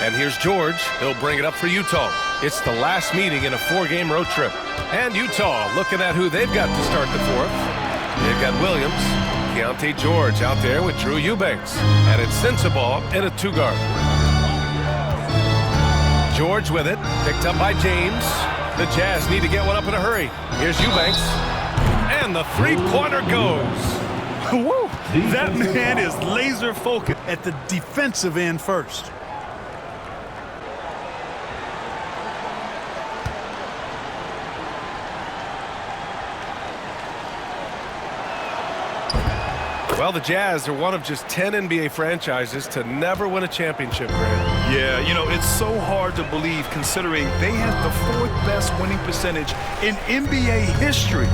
And here's George. He'll bring it up for Utah. It's the last meeting in a 4-game road trip. And Utah looking at who they've got to start the fourth. They've got Williams, Keontae George out there with Drew Eubanks. And it's Sensabaugh in a 2-guard. George with it, picked up by James. The Jazz need to get one up in a hurry. Here's Eubanks. And the three-pointer goes. Woo! That man is laser focused at the defensive end first. Well, the Jazz are one of just 10 NBA franchises to never win a championship, Grant. Yeah, you know, it's so hard to believe considering they had the 4th best winning percentage in NBA history.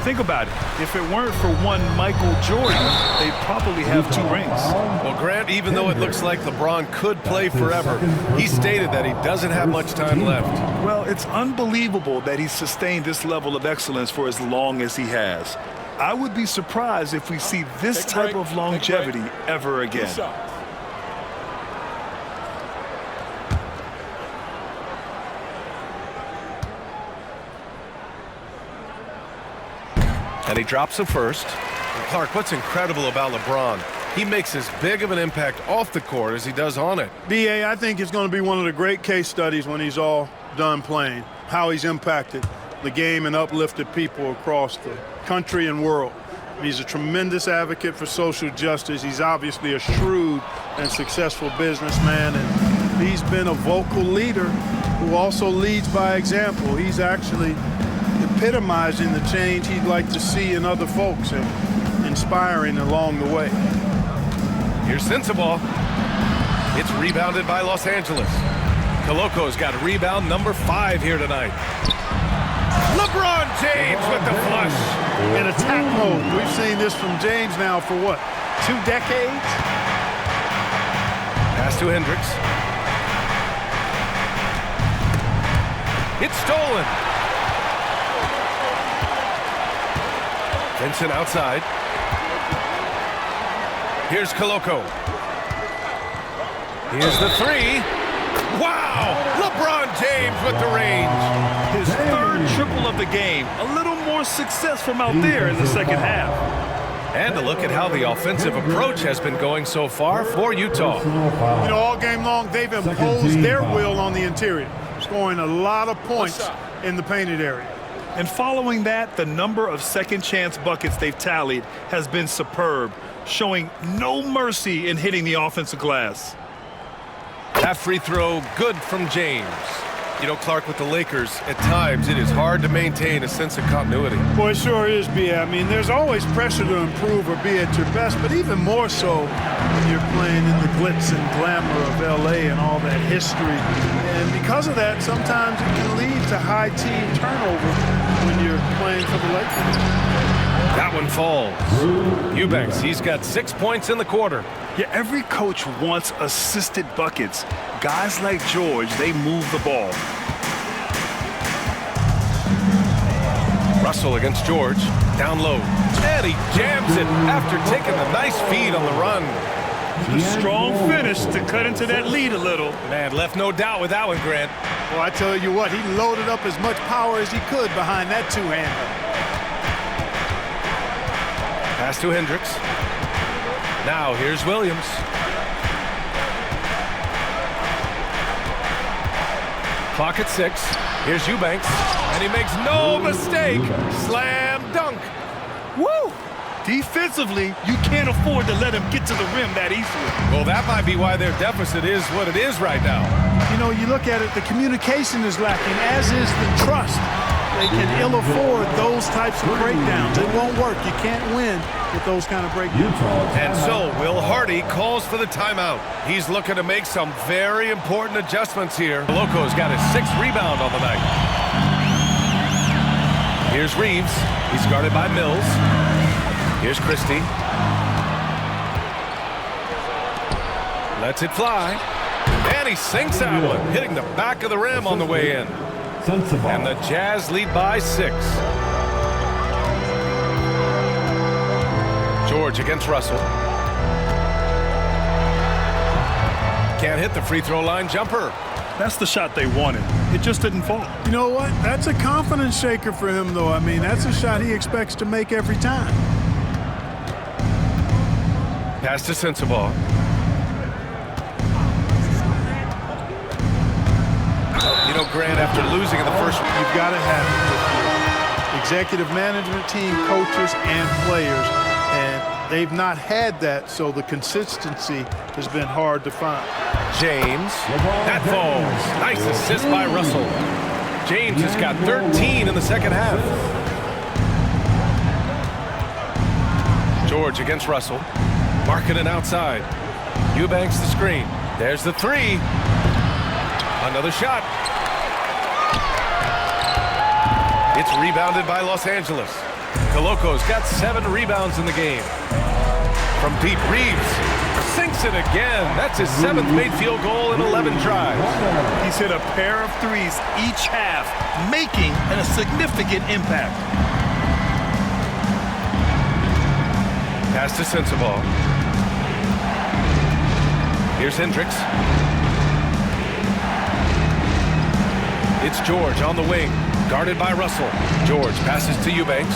Think about it. If it weren't for one Michael Jordan, they'd probably have 2 rings. Well, Grant, even though it looks like LeBron could play forever, he stated that he doesn't have much time left. Well, it's unbelievable that he's sustained this level of excellence for as long as he has. I would be surprised if we see this type of longevity ever again. And he drops him first. And Clark, what's incredible about LeBron? He makes as big of an impact off the court as he does on it. B.A., I think it's going to be one of the great case studies when he's all done playing, how he's impacted the game and uplifted people across the country and world. He's a tremendous advocate for social justice. He's obviously a shrewd and successful businessman, and he's been a vocal leader who also leads by example. He's actually epitomizing the change he'd like to see in other folks and inspiring along the way. Here's Sensabaugh. It's rebounded by Los Angeles. Coloco's got rebound number 5 here tonight. LeBron James with the flush. In attack mode. We've seen this from James now for what, 2 decades? Pass to Hendricks. It's stolen. Vincent outside. Here's Coloco. Here's the 3. Wow! LeBron James with the range. His 3rd triple of the game. A little more success from out there in the second half. And a look at how the offensive approach has been going so far for Utah. You know, all game long, they've imposed their will on the interior, scoring a lot of points in the painted area. And following that, the number of second-chance buckets they've tallied has been superb, showing no mercy in hitting the offensive glass. That free throw good from James. You know, Clark, with the Lakers, at times it is hard to maintain a sense of continuity. Boy, it sure is, B.A. I mean, there's always pressure to improve or be at your best, but even more so when you're playing in the glitz and glamour of L.A. and all that history. And because of that, sometimes it can lead to high team turnover when you're playing for the Lakers. That one falls. Eubanks, he's got 6 points in the quarter. Yeah, every coach wants assisted buckets. Guys like George, they move the ball. Russell against George, down low. And he jams it after taking a nice feed on the run. A strong finish to cut into that lead a little. Man, left no doubt with that one, Grant. Well, I tell you what, he loaded up as much power as he could behind that 2-hander. Pass to Hendricks. Now here's Williams. Clock at 6. Here's Eubanks. And he makes no mistake. Slam dunk. Woo! Defensively, you can't afford to let him get to the rim that easily. Well, that might be why their deficit is what it is right now. You know, you look at it, the communication is lacking, as is the trust. They can ill afford those types of breakdowns. It won't work. You can't win with those kind of breakdowns. And so Will Hardy calls for the timeout. He's looking to make some very important adjustments here. Loco's got his 6th rebound on the night. Here's Reeves. He's guarded by Mills. Here's Christie. Lets it fly. And he sinks that one, hitting the back of the rim on the way in. And the Jazz lead by 6. George against Russell. can't hit the free throw line jumper. That's the shot they wanted. It just didn't fall. You know what? That's a confidence shaker for him, though. I mean, that's a shot he expects to make every time. Pass to Sensabaugh. You know, Grant, after losing in the first one, you've got to have it with your executive management team, coaches, and players. And they've not had that, so the consistency has been hard to find. James, that falls. Nice assist by Russell. James has got 13 in the second half. George against Russell. Marking it outside. Eubanks the screen. There's the three. Another shot. It's rebounded by Los Angeles. Coloco's got 7 rebounds in the game. From deep, Reeves sinks it again. That's his 7th made field goal in 11 tries. He's hit a pair of threes each half, making a significant impact. Pass to Sensabaugh. Here's Hendricks. It's George on the wing, guarded by Russell. George passes to Eubanks.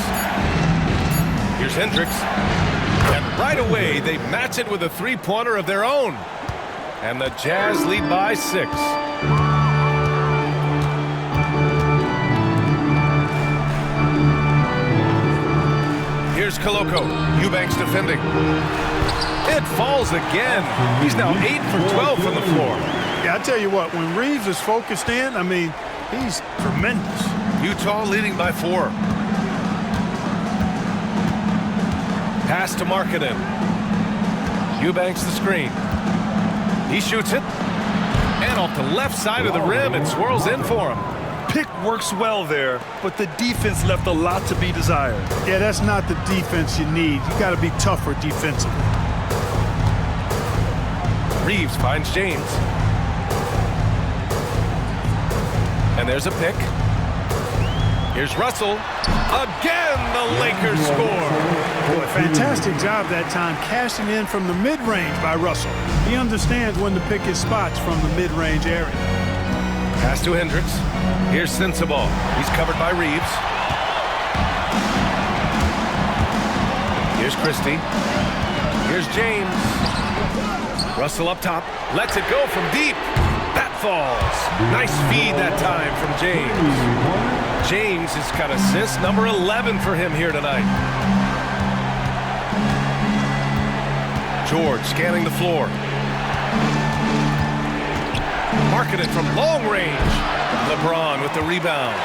Here's Hendricks. And right away, they match it with a three-pointer of their own. And the Jazz lead by 6. Here's Coloco. Eubanks defending. It falls again. He's now 8 for 12 from the floor. Yeah, I tell you what, when Reeves is focused in, I mean, he's tremendous. Utah leading by 4. Pass to Markkanen. Eubanks the screen. He shoots it. And off the left side of the rim, it swirls in for him. Pick works well there, but the defense left a lot to be desired. Yeah, that's not the defense you need. You got to be tougher defensively. Reeves finds James. And there's a pick. Here's Russell. Again, the Lakers score. Boy, fantastic job that time cashing in from the mid-range by Russell. He understands when to pick his spots from the mid-range area. Pass to Hendricks. Here's Sensabaugh. He's covered by Reeves. Here's Christie. Here's James. Russell up top. Lets it go from deep. That falls. Nice feed that time from James. James has got assist number 11 for him here tonight. George scanning the floor. Marking it from long range. LeBron with the rebound.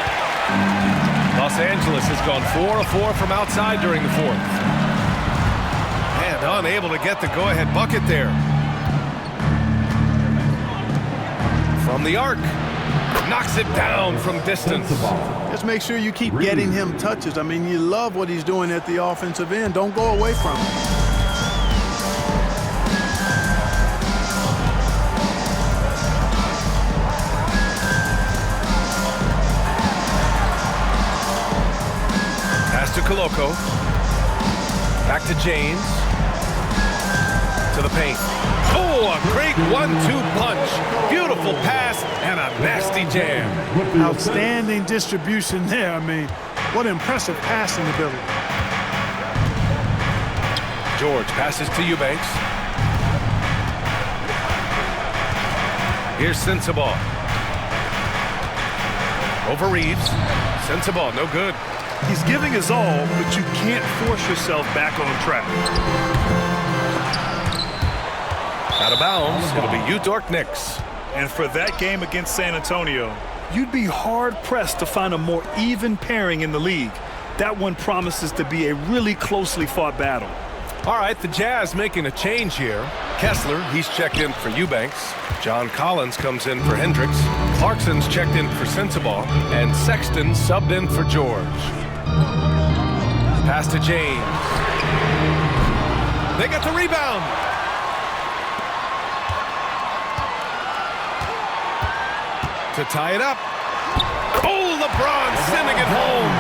Los Angeles has gone 4 of 4 from outside during the fourth. And unable to get the go-ahead bucket there. From the arc. Knocks it down from distance. Just make sure you keep getting him touches. I mean, you love what he's doing at the offensive end. Don't go away from him. Pass to Coloco. Back to James. To the paint. Oh, a great 1-2 punch. Beautiful pass and a nasty jam. Outstanding distribution there. I mean, what impressive passing ability. George passes to Eubanks. Here's Sensabaugh. Over Reeves. Sensabaugh, no good. He's giving his all, but you can't force yourself back on track. Out of bounds, it'll be Udort Knicks. And for that game against San Antonio, you'd be hard-pressed to find a more even pairing in the league. That one promises to be a really closely fought battle. All right, the Jazz making a change here. Kessler, he's checked in for Eubanks. John Collins comes in for Hendricks. Clarkson's checked in for Sensabaugh. And Sexton subbed in for George. Pass to James. They got the rebound. To tie it up. Oh, LeBron sending it home.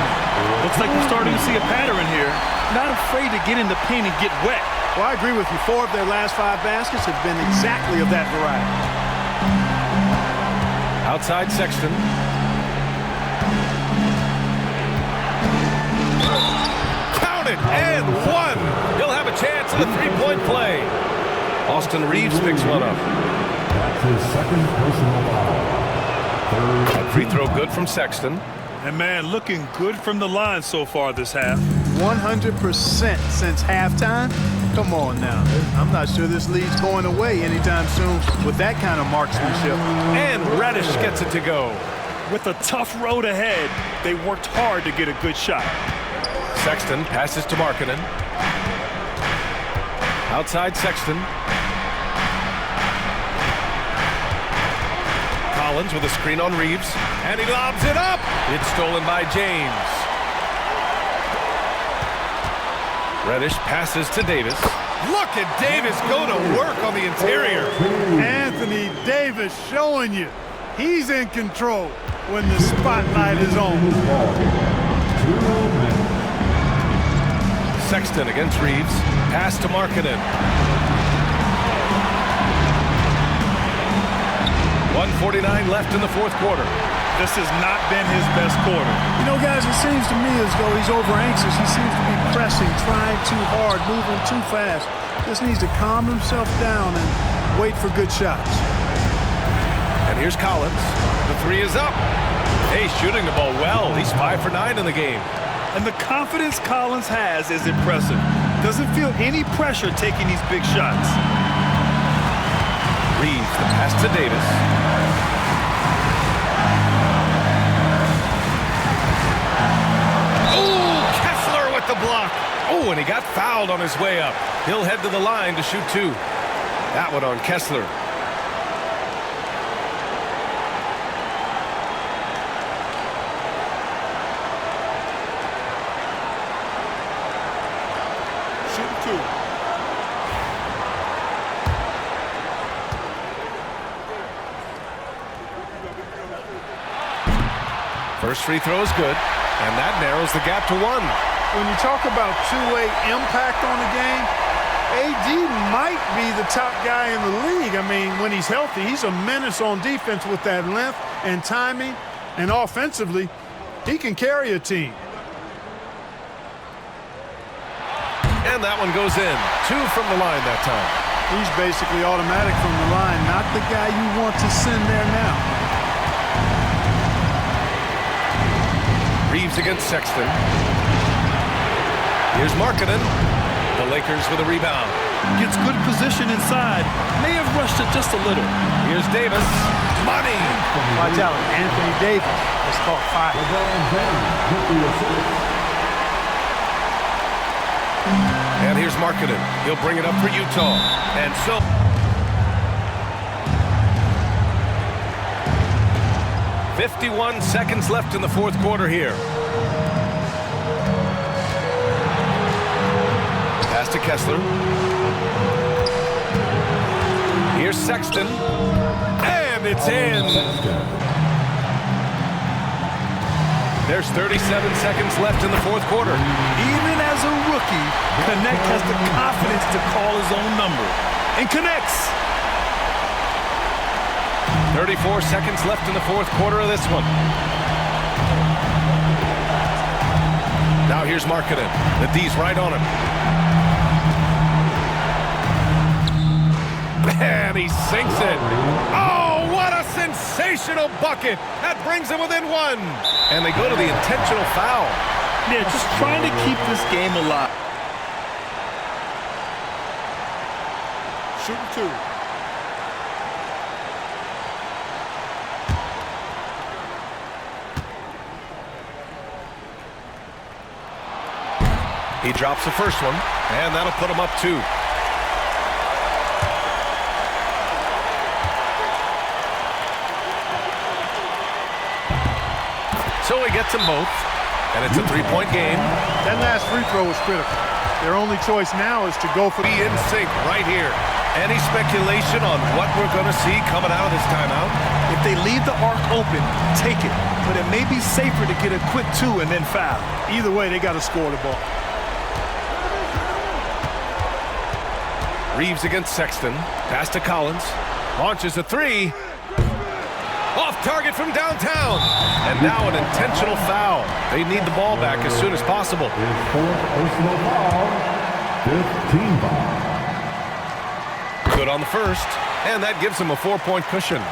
Looks like we're starting to see a pattern here. Not afraid to get in the paint and get wet. Well, I agree with you. 4 of their last 5 baskets have been exactly of that variety. Outside Sexton. Counted and one. He'll have a chance in the three-point play. Austin Reeves picks one up. That's his second personal foul. That free throw good from Sexton. And, man, looking good from the line so far this half. 100% since halftime. Come on now. I'm not sure this lead's going away anytime soon with that kind of marksmanship. And Reddish gets it to go. With a tough road ahead, they worked hard to get a good shot. Sexton passes to Markkanen. Outside Sexton. Collins with a screen on Reeves. And he lobs it up. It's stolen by James. Reddish passes to Davis. Look at Davis go to work on the interior. Anthony Davis showing you he's in control when the spotlight is on. Sexton against Reeves. Pass to Markkanen. 1:49 left in the fourth quarter. This has not been his best quarter. You know, guys, it seems to me as though he's over anxious. He seems to be pressing, trying too hard, moving too fast. Just needs to calm himself down and wait for good shots. And here's Collins. The three is up. Hey, shooting the ball well. He's 5 for 9 in the game. And the confidence Collins has is impressive. Doesn't feel any pressure taking these big shots. Reeves, the pass to Davis. The block. Oh, and he got fouled on his way up. He'll head to the line to shoot 2. That one on Kessler. Shoot 2. First free throw is good, and that narrows the gap to 1. When you talk about two-way impact on the game, AD might be the top guy in the league. I mean, when he's healthy, he's a menace on defense with that length and timing, and offensively, he can carry a team. And that one goes in. 2 from the line that time. He's basically automatic from the line, not the guy you want to send there now. Reeves against Sexton. Here's Markkanen. The Lakers with a rebound. Gets good position inside. May have rushed it just a little. Here's Davis. Money. Watch out, Anthony Davis. It's called 5. And here's Markkanen. He'll bring it up for Utah. And so 51 seconds left in the fourth quarter here. Pass to Kessler. Here's Sexton. And it's in. There's 37 seconds left in the fourth quarter. Even as a rookie, Connect has the confidence to call his own number. And connects. 34 seconds left in the fourth quarter of this one. Now here's Markkanen. The D's right on him. And he sinks it. Oh, what a sensational bucket. That brings him within 1. And they go to the intentional foul. Yeah, just trying to keep this game alive. Shooting 2. He drops the first one, and that'll put him up 2. So he gets them both, and it's a 3-point game. That last free throw was critical. Their only choice now is to go for Be in sync right here. Any speculation on what we're going to see coming out of this timeout? If they leave the arc open, take it. But it may be safer to get a quick 2 and then foul. Either way, they got to score the ball. Reeves against Sexton. Pass to Collins. Launches a three. Off target from downtown. And now an intentional foul. They need the ball back as soon as possible. His fourth personal foul, 15 foul. Good on the first. And that gives him a 4-point cushion.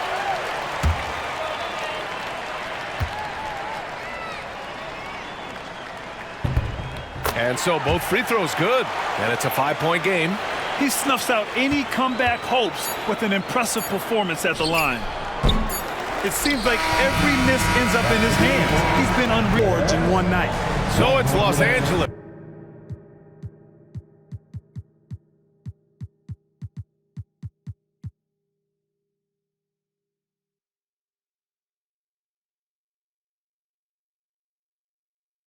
And so both free throws good. And it's a 5-point game. He snuffs out any comeback hopes with an impressive performance at the line. It seems like every miss ends up in his hands. He's been unreal in one night. So it's Los Angeles.